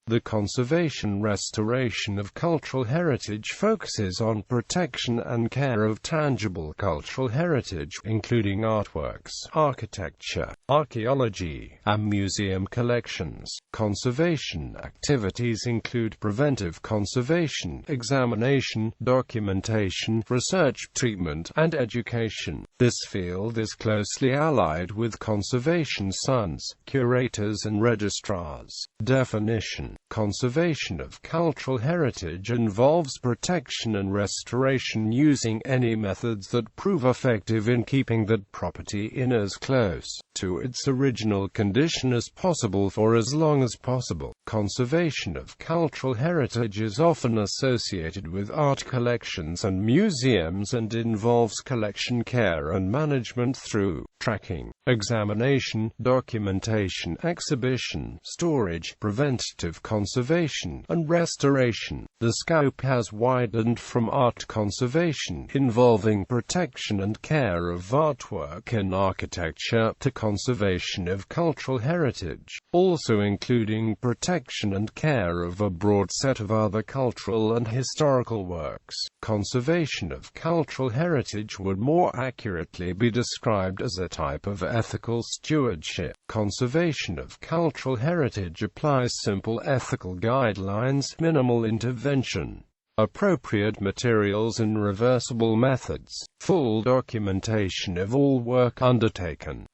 The conservation restoration of cultural heritage focuses on protection and care of tangible cultural heritage, including artworks, architecture, archaeology, and museum collections. Conservation activities include preventive conservation, examination, documentation, research, treatment, and education. This field is closely allied with conservation science, curators and registrars. Definition: conservation of cultural heritage involves protection and restoration using any methods that prove effective in keeping that property in as close to its original condition as possible for as long as possible. Conservation of cultural heritage is often associated with art collections and museums and involves collection care and management through tracking, examination, documentation, exhibition, storage, preventive conservation, and restoration. The scope has widened from art conservation, involving protection and care of artwork and architecture, to conservation of cultural heritage, also including protection and care of a broad set of other cultural and historical works. Conservation of cultural heritage would more accurately be described as a type of ethical stewardship. Conservation of cultural heritage applies simple ethical guidelines, minimal intervention, appropriate materials and reversible methods, full documentation of all work undertaken.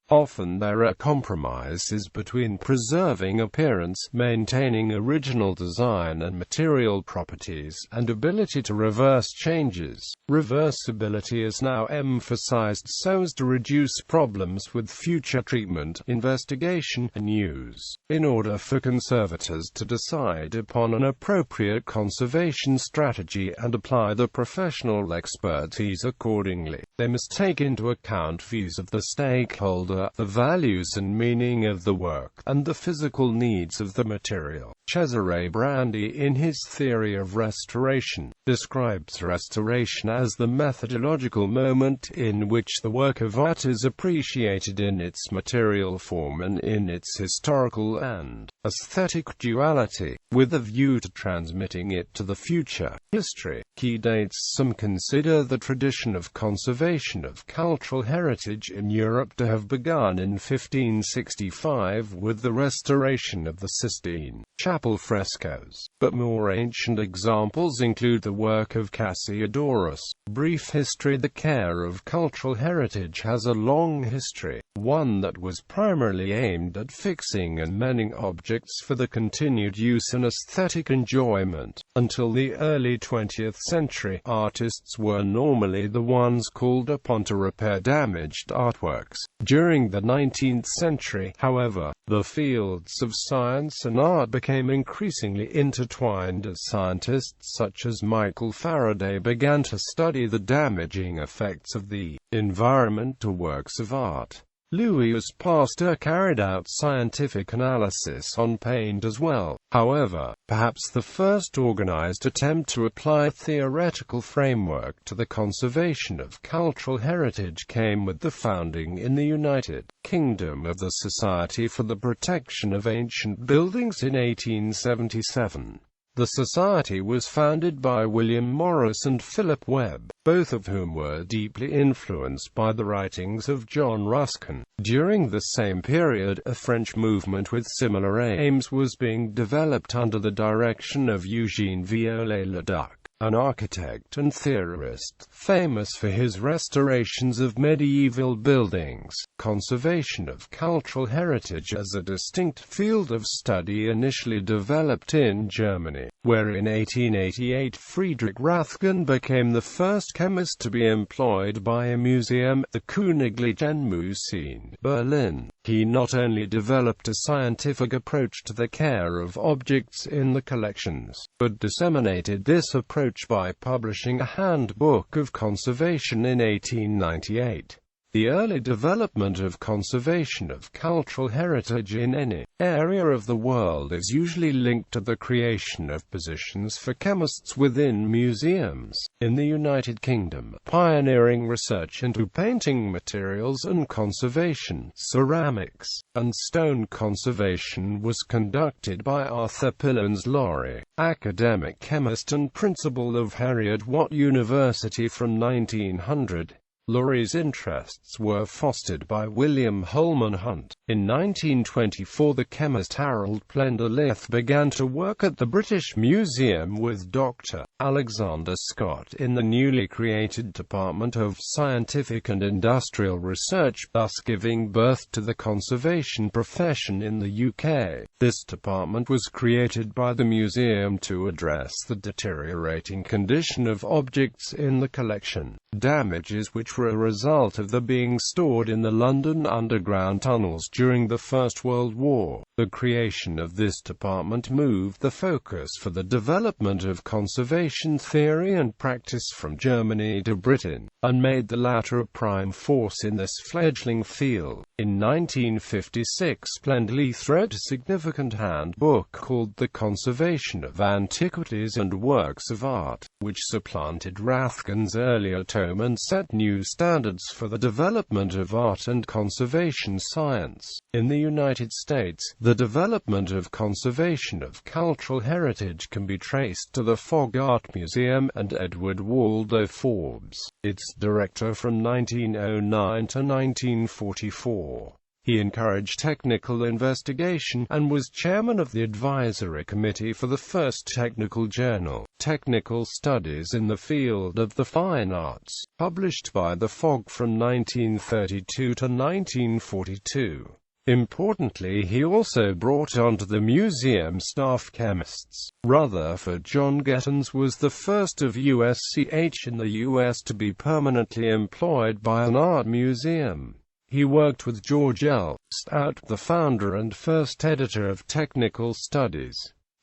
Often there are compromises between preserving appearance, maintaining original design and material properties, and ability to reverse changes. Reversibility is now emphasized so as to reduce problems with future treatment, investigation, and use. In order for conservators to decide upon an appropriate conservation strategy and apply the professional expertise accordingly, they must take into account views of the stakeholder, the values and meaning of the work, and the physical needs of the material. Cesare Brandi, in his theory of restoration, describes restoration as the methodological moment in which the work of art is appreciated in its material form and in its historical and aesthetic duality, with a view to transmitting it to the future. History. Key dates. Some consider the tradition of conservation of cultural heritage in Europe to have begun in 1565 with the restoration of the Sistine Chapel frescoes, but more ancient examples include the work of Cassiodorus. Brief history. The care of cultural heritage has a long history, one that was primarily aimed at fixing and mending objects for the continued use and aesthetic enjoyment. Until the early 20th century, artists were normally the ones called upon to repair damaged artworks. During the 19th century, however, the fields of science and art became increasingly intertwined as scientists such as Michael Faraday began to study the damaging effects of the environment to works of art. Louis Pasteur carried out scientific analysis on paint as well. However, perhaps the first organized attempt to apply a theoretical framework to the conservation of cultural heritage came with the founding in the United Kingdom of the Society for the Protection of Ancient Buildings in 1877. The society was founded by William Morris and Philip Webb, both of whom were deeply influenced by the writings of John Ruskin. During the same period, a French movement with similar aims was being developed under the direction of Eugène Viollet-le-Duc, an architect and theorist, famous for his restorations of medieval buildings. Conservation of cultural heritage as a distinct field of study initially developed in Germany, where in 1888 Friedrich Rathgen became the first chemist to be employed by a museum, the Königlichen Museen, Berlin. He not only developed a scientific approach to the care of objects in the collections, but disseminated this approach by publishing a handbook of conservation in 1898. The early development of conservation of cultural heritage in any area of the world is usually linked to the creation of positions for chemists within museums. In the United Kingdom, pioneering research into painting materials and conservation, ceramics, and stone conservation was conducted by Arthur Pillins Laurie, academic chemist and principal of Heriot-Watt University from 1900. Laurie's interests were fostered by William Holman Hunt. In 1924 the chemist Harold Plenderleith began to work at the British Museum with Dr. Alexander Scott in the newly created Department of Scientific and Industrial Research, thus giving birth to the conservation profession in the UK. This department was created by the museum to address the deteriorating condition of objects in the collection, damages which were a result of their being stored in the London Underground tunnels during the First World War. The creation of this department moved the focus for the development of conservation theory and practice from Germany to Britain, and made the latter a prime force in this fledgling field. In 1956 Plenderleith wrote a significant handbook called The Conservation of Antiquities and Works of Art, which supplanted Rathgen's earlier tome and set new standards for the development of art and conservation science. In the United States, the development of conservation of cultural heritage can be traced to the Fogg Art Museum and Edward Waldo Forbes, its director from 1909 to 1944. He encouraged technical investigation, and was chairman of the advisory committee for the first technical journal, Technical Studies in the Field of the Fine Arts, published by the Fogg from 1932 to 1942. Importantly, he also brought onto the museum staff chemists. Rutherford John Gettins was the first of USCH in the U.S. to be permanently employed by an art museum. He worked with George L. Stout, the founder and first editor of Technical Studies.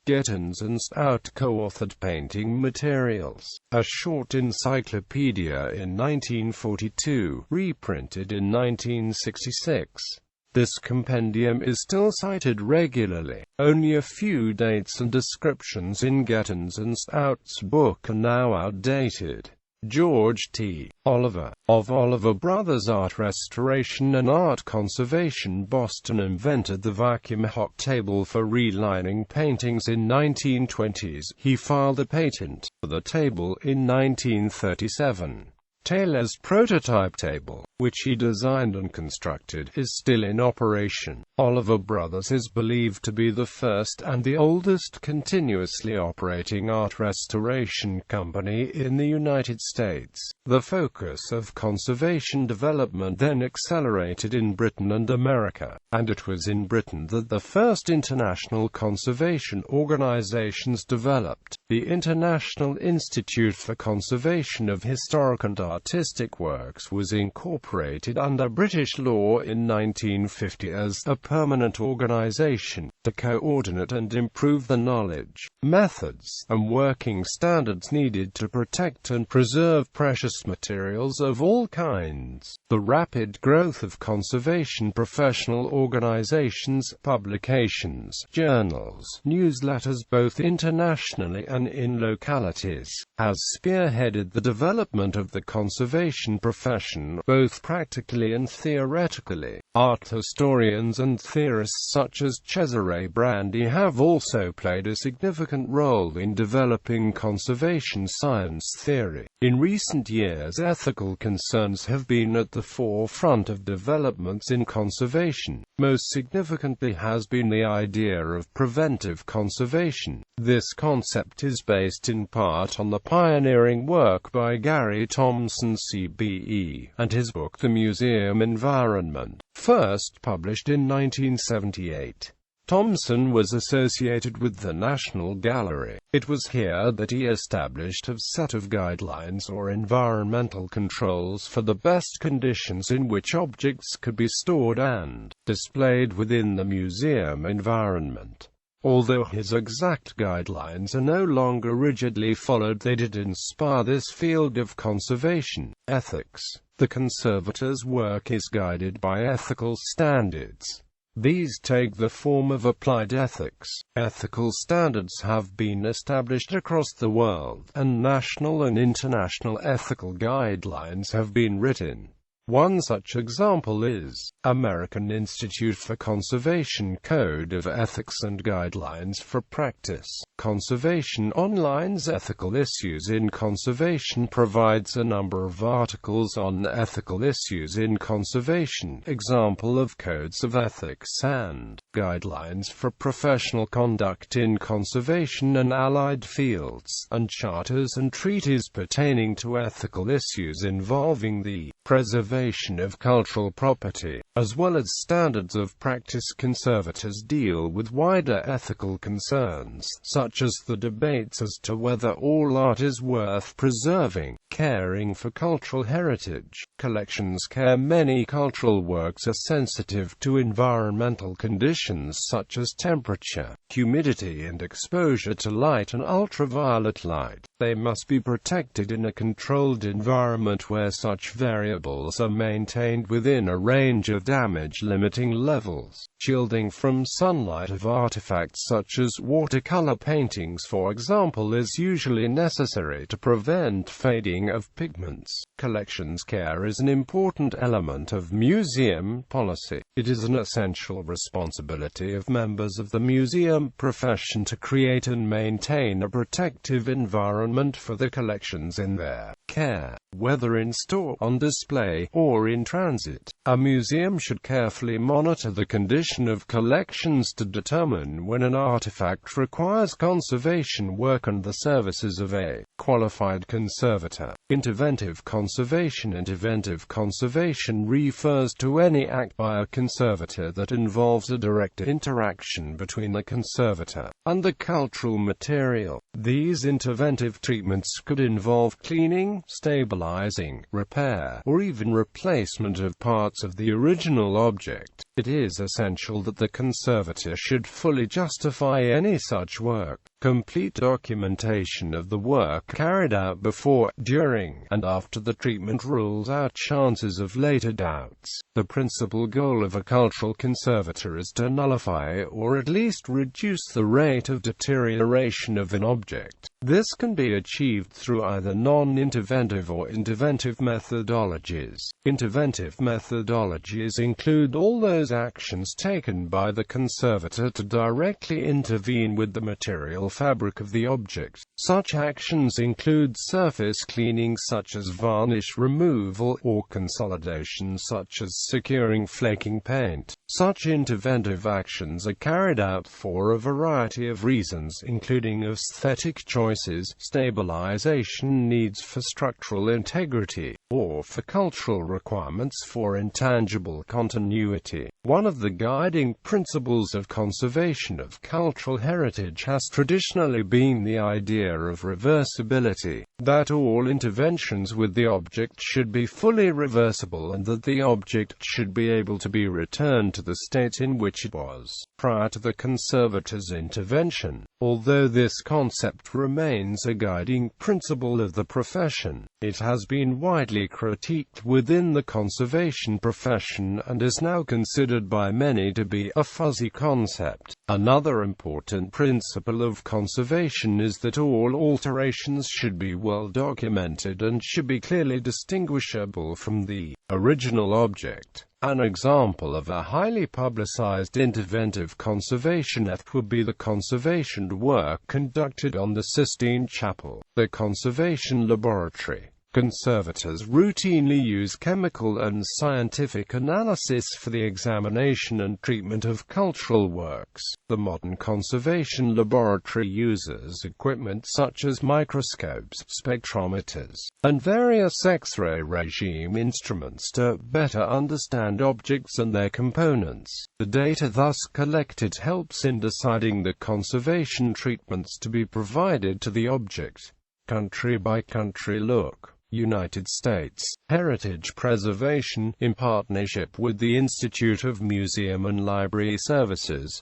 Gettins and Stout co-authored Painting Materials, a short encyclopedia in 1942, reprinted in 1966. This compendium is still cited regularly. Only a few dates and descriptions in Gettins and Stout's book are now outdated. George T. Oliver, of Oliver Brothers Art Restoration and Art Conservation, Boston, invented the vacuum hot table for relining paintings in 1920s. He filed a patent for the table in 1937. Taylor's prototype table, which he designed and constructed, is still in operation. Oliver Brothers is believed to be the first and the oldest continuously operating art restoration company in the United States. The focus of conservation development then accelerated in Britain and America, and it was in Britain that the first international conservation organizations developed. The International Institute for Conservation of Historic and Artistic Works was incorporated under British law in 1950 as a permanent organization to coordinate and improve the knowledge, methods, and working standards needed to protect and preserve precious materials of all kinds. The rapid growth of conservation professional organizations, publications, journals, newsletters both internationally and in localities, has spearheaded the development of the conservation profession, both practically and theoretically. Art historians and theorists such as Cesare Brandi have also played a significant role in developing conservation science theory. In recent years, ethical concerns have been at the forefront of developments in conservation. Most significantly has been the idea of preventive conservation. This concept is based in part on the pioneering work by Gary Thompson CBE, and his book The Museum Environment, first published in 1978. Thompson was associated with the National Gallery. It was here that he established a set of guidelines or environmental controls for the best conditions in which objects could be stored and displayed within the museum environment. Although his exact guidelines are no longer rigidly followed, they did inspire this field of conservation ethics. The conservator's work is guided by ethical standards. These take the form of applied ethics. Ethical standards have been established across the world, and national and international ethical guidelines have been written. One such example is American Institute for Conservation Code of Ethics and Guidelines for Practice. Conservation Online's Ethical Issues in Conservation provides a number of articles on ethical issues in conservation, example of codes of ethics and guidelines for professional conduct in conservation and allied fields, and charters and treaties pertaining to ethical issues involving the preservation of cultural property, as well as standards of practice. Conservators deal with wider ethical concerns, such as the debates as to whether all art is worth preserving. Caring for cultural heritage. Collections care. Many cultural works are sensitive to environmental conditions such as temperature, humidity and exposure to light and ultraviolet light. They must be protected in a controlled environment where such variables are maintained within a range of damage-limiting levels. Shielding from sunlight of artifacts such as watercolor paintings, for example, is usually necessary to prevent fading of pigments. Collections care is an important element of museum policy. It is an essential responsibility of members of the museum profession to create and maintain a protective environment for the collections in their care, whether in store, on display, or in transit. A museum should carefully monitor the condition of collections to determine when an artifact requires conservation work and the services of a qualified conservator. Interventive conservation. Interventive conservation refers to any act by a conservator that involves a direct interaction between the conservator and the cultural material. These interventive treatments could involve cleaning, stabilizing, repair, or even replacement of parts of the original object. It is essential that the conservator should fully justify any such work. Complete documentation of the work carried out before, during, and after the treatment rules out chances of later doubts. The principal goal of a cultural conservator is to nullify or at least reduce the rate of deterioration of an object. This can be achieved through either non-interventive or interventive methodologies. Interventive methodologies include all those actions taken by the conservator to directly intervene with the material fabric of the object. Such actions include surface cleaning such as varnish removal, or consolidation such as securing flaking paint. Such interventive actions are carried out for a variety of reasons, including aesthetic choices, stabilization needs for structural integrity, or for cultural requirements for intangible continuity. One of the guiding principles of conservation of cultural heritage has traditionally been the idea of reversibility, that all interventions with the object should be fully reversible and that the object should be able to be returned to the state in which it was prior to the conservator's intervention. Although this concept remains a guiding principle of the profession, it has been widely critiqued within the conservation profession and is now considered by many to be a fuzzy concept. Another important principle of conservation is that all alterations should be well documented and should be clearly distinguishable from the original object. An example of a highly publicized interventive conservation act would be the conservation work conducted on the Sistine Chapel. The Conservation Laboratory. Conservators routinely use chemical and scientific analysis for the examination and treatment of cultural works. The modern conservation laboratory uses equipment such as microscopes, spectrometers, and various X-ray regime instruments to better understand objects and their components. The data thus collected helps in deciding the conservation treatments to be provided to the object. Country-by-country look. United States Heritage Preservation, in partnership with the Institute of Museum and Library Services,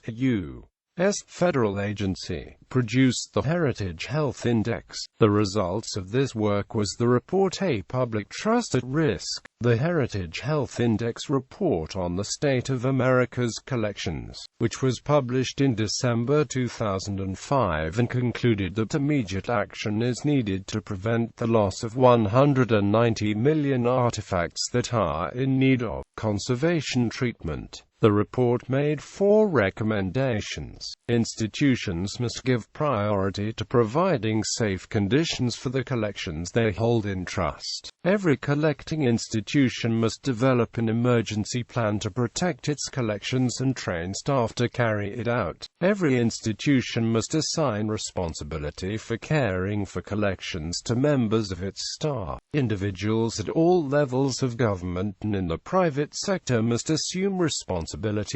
federal agency, produced the Heritage Health Index. The results of this work was the report A Public Trust at Risk, the Heritage Health Index report on the state of America's collections, which was published in December 2005 and concluded that immediate action is needed to prevent the loss of 190 million artifacts that are in need of conservation treatment. The report made 4 recommendations. Institutions must give priority to providing safe conditions for the collections they hold in trust. Every collecting institution must develop an emergency plan to protect its collections and train staff to carry it out. Every institution must assign responsibility for caring for collections to members of its staff. Individuals at all levels of government and in the private sector must assume responsibility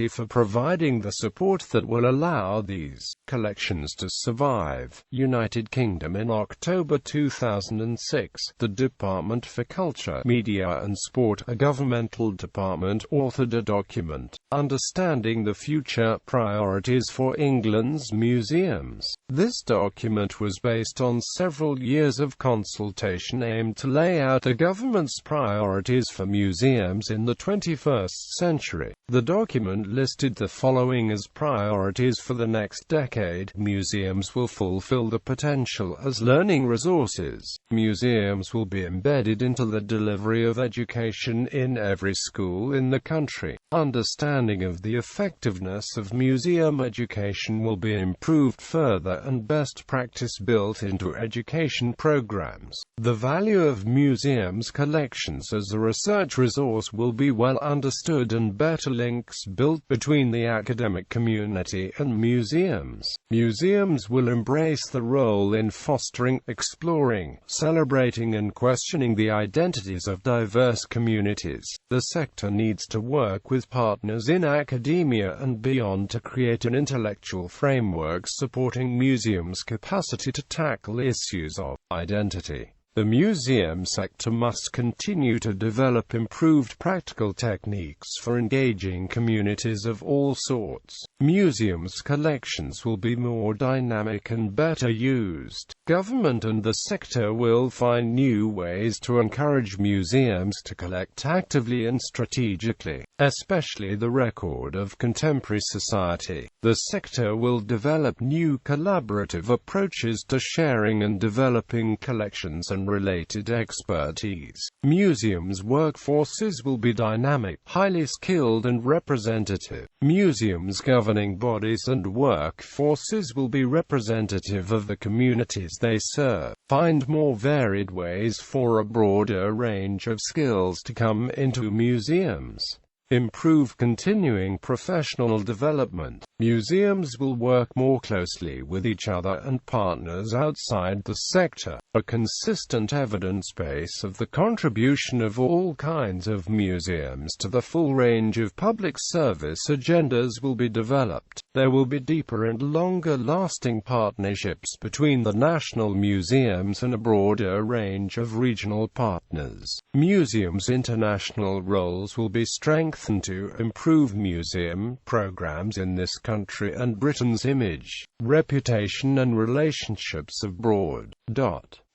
for providing the support that will allow these collections to survive. United Kingdom. In October 2006, the Department for Culture, Media and Sport, a governmental department, authored a document, Understanding the Future Priorities for England's Museums. This document was based on several years of consultation aimed to lay out the government's priorities for museums in the 21st century. The document listed the following as priorities for the next decade. Museums will fulfill the potential as learning resources. Museums will be embedded into the delivery of education in every school in the country. Understanding of the effectiveness of museum education will be improved further and best practice built into education programs. The value of museums' collections as a research resource will be well understood and better links built between the academic community and museums. Museums will embrace the role in fostering, exploring, celebrating and questioning the identities of diverse communities. The sector needs to work with partners in academia and beyond to create an intellectual framework supporting museums' capacity to tackle issues of identity. The museum sector must continue to develop improved practical techniques for engaging communities of all sorts. Museums' collections will be more dynamic and better used. Government and the sector will find new ways to encourage museums to collect actively and strategically, especially the record of contemporary society. The sector will develop new collaborative approaches to sharing and developing collections and related expertise. Museums' workforces will be dynamic, highly skilled and representative. Museums' governing bodies and workforces will be representative of the communities they serve. Find more varied ways for a broader range of skills to come into museums. Improve continuing professional development. Museums will work more closely with each other and partners outside the sector. A consistent evidence base of the contribution of all kinds of museums to the full range of public service agendas will be developed. There will be deeper and longer-lasting partnerships between the national museums and a broader range of regional partners. Museums' international roles will be strengthened to improve museum programs in this country and Britain's image, reputation and relationships abroad.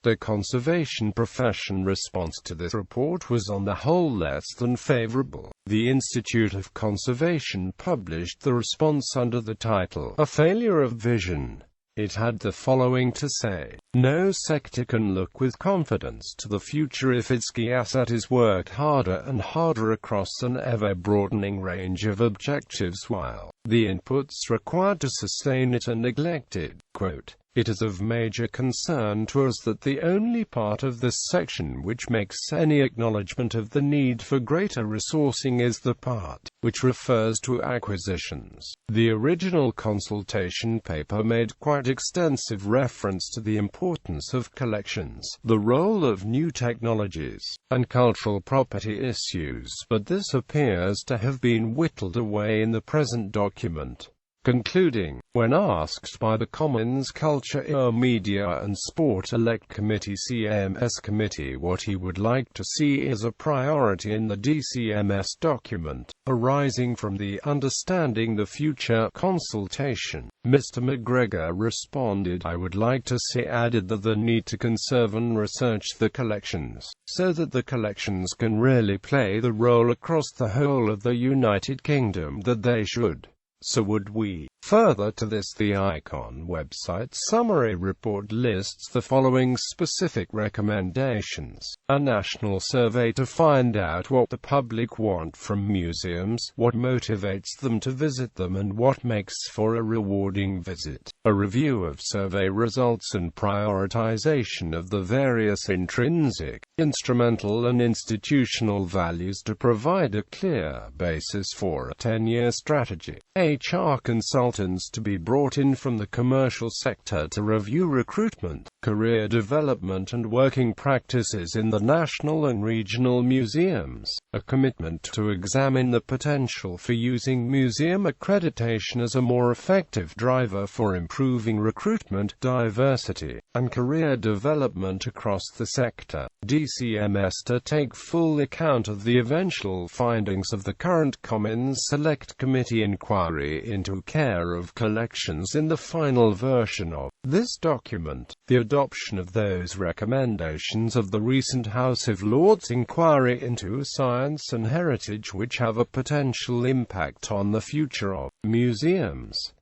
The conservation profession response to this report was on the whole less than favorable. The Institute of Conservation published the response under the title, A Failure of Vision. It had the following to say: no sector can look with confidence to the future if its key asset is worked harder and harder across an ever-broadening range of objectives while the inputs required to sustain it are neglected. Quote, it is of major concern to us that the only part of this section which makes any acknowledgement of the need for greater resourcing is the part which refers to acquisitions. The original consultation paper made quite extensive reference to the importance of collections, the role of new technologies, and cultural property issues, but this appears to have been whittled away in the present document. concluding, when asked by the Commons Culture, Media and Sport Elect Committee (CMS) Committee what he would like to see as a priority in the DCMS document, arising from the Understanding the Future consultation, Mr. McGregor responded, "I would like to see added the need to conserve and research the collections, so that the collections can really play the role across the whole of the United Kingdom that they should. So would we." Further to this, the ICON website summary report lists the following specific recommendations: a national survey to find out what the public want from museums, what motivates them to visit them and what makes for a rewarding visit, a review of survey results and prioritization of the various intrinsic, instrumental and institutional values to provide a clear basis for a 10-year strategy. HR consultants to be brought in from the commercial sector to review recruitment, career development and working practices in the national and regional museums. A commitment to examine the potential for using museum accreditation as a more effective driver for improving recruitment, diversity, and career development across the sector. DCMS to take full account of the eventual findings of the current Commons Select Committee inquiry into care of collections in the final version of this document, the adoption of those recommendations of the recent House of Lords inquiry into science and heritage which have a potential impact on the future of museums.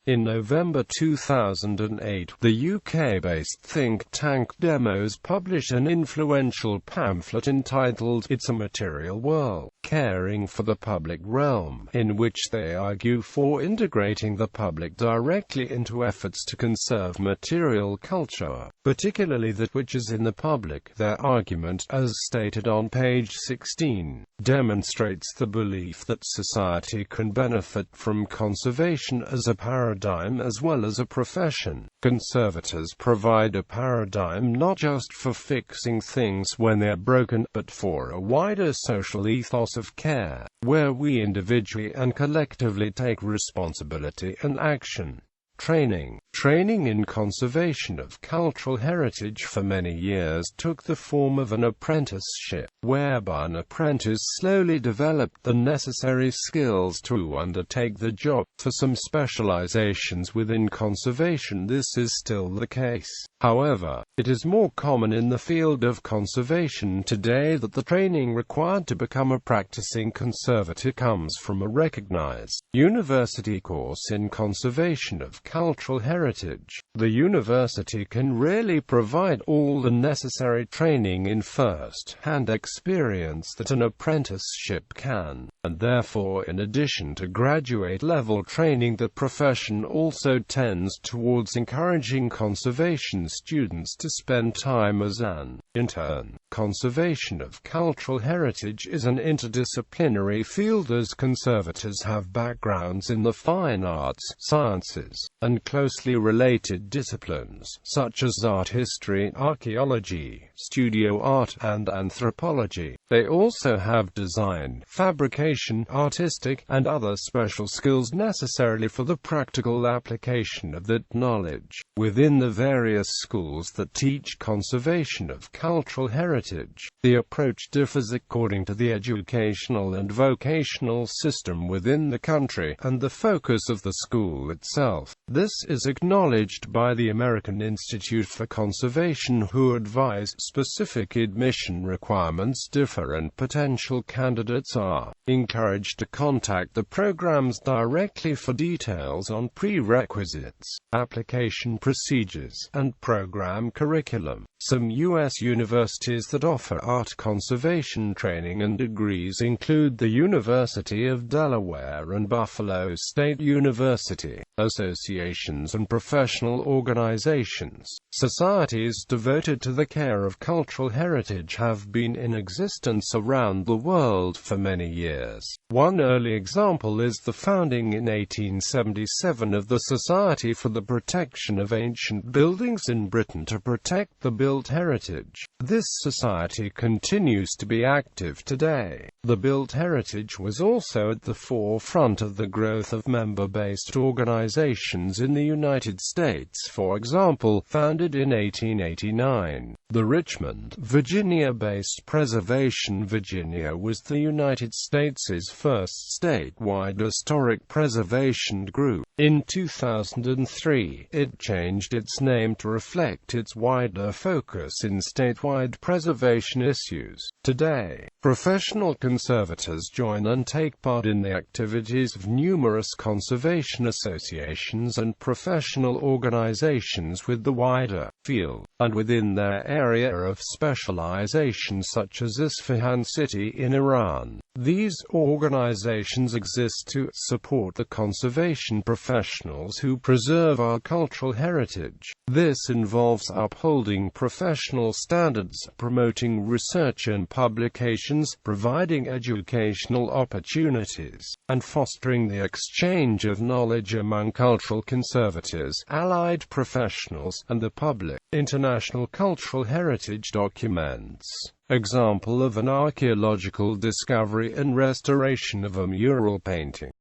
In November 2008, the UK-based think tank Demos published an influential pamphlet entitled "It's a Material World, Caring for the Public Realm," in which they argue for integrating the public directly into efforts to conserve material culture, particularly that which is in the public. Their argument, as stated on page 16, demonstrates the belief that society can benefit from conservation as a paradigm as well as a profession. Conservators provide a paradigm not just for fixing things when they're broken, but for a wider social ethos of care, where we individually and collectively take responsibility and action. Training in conservation of cultural heritage for many years took the form of an apprenticeship, whereby an apprentice slowly developed the necessary skills to undertake the job. For some specializations within conservation this is still the case. However, it is more common in the field of conservation today that the training required to become a practicing conservator comes from a recognized university course in conservation of cultural heritage. The university can really provide all the necessary training in first-hand experience that an apprenticeship can, and therefore in addition to graduate-level training the profession also tends towards encouraging conservation students to spend time as an intern. Conservation of cultural heritage is an interdisciplinary field as conservators have backgrounds in the fine arts, sciences, and closely related disciplines, such as art history, archaeology, studio art, and anthropology. They also have design, fabrication, artistic, and other special skills necessarily for the practical application of that knowledge. Within the various schools that teach conservation of cultural heritage, the approach differs according to the educational and vocational system within the country, and the focus of the school itself. This is acknowledged by the American Institute for Conservation, who advise specific admission requirements differ and potential candidates are encouraged to contact the programs directly for details on prerequisites, application procedures, and program curriculum. Some U.S. universities that offer art conservation training and degrees include the University of Delaware and Buffalo State University. Associations and professional organizations. Societies devoted to the care of cultural heritage have been in existence around the world for many years. One early example is the founding in 1877 of the Society for the Protection of Ancient Buildings in Britain to protect the buildings built heritage. This society continues to be active today. The built heritage was also at the forefront of the growth of member-based organizations in the United States. For example, founded in 1889, the Richmond, Virginia-based Preservation Virginia was the United States' first statewide historic preservation group. In 2003, it changed its name to reflect its wider focus in statewide preservation issues. Today, professional conservators join and take part in the activities of numerous conservation associations and professional organizations with the wider field, and within their area of specialization, such as Isfahan City in Iran. These organizations exist to support the conservation professionals who preserve our cultural heritage. This involves upholding professional standards, promoting research and publications, providing educational opportunities, and fostering the exchange of knowledge among cultural conservators, allied professionals, and the public. International cultural heritage documents. Example of an archaeological discovery and restoration of a mural painting.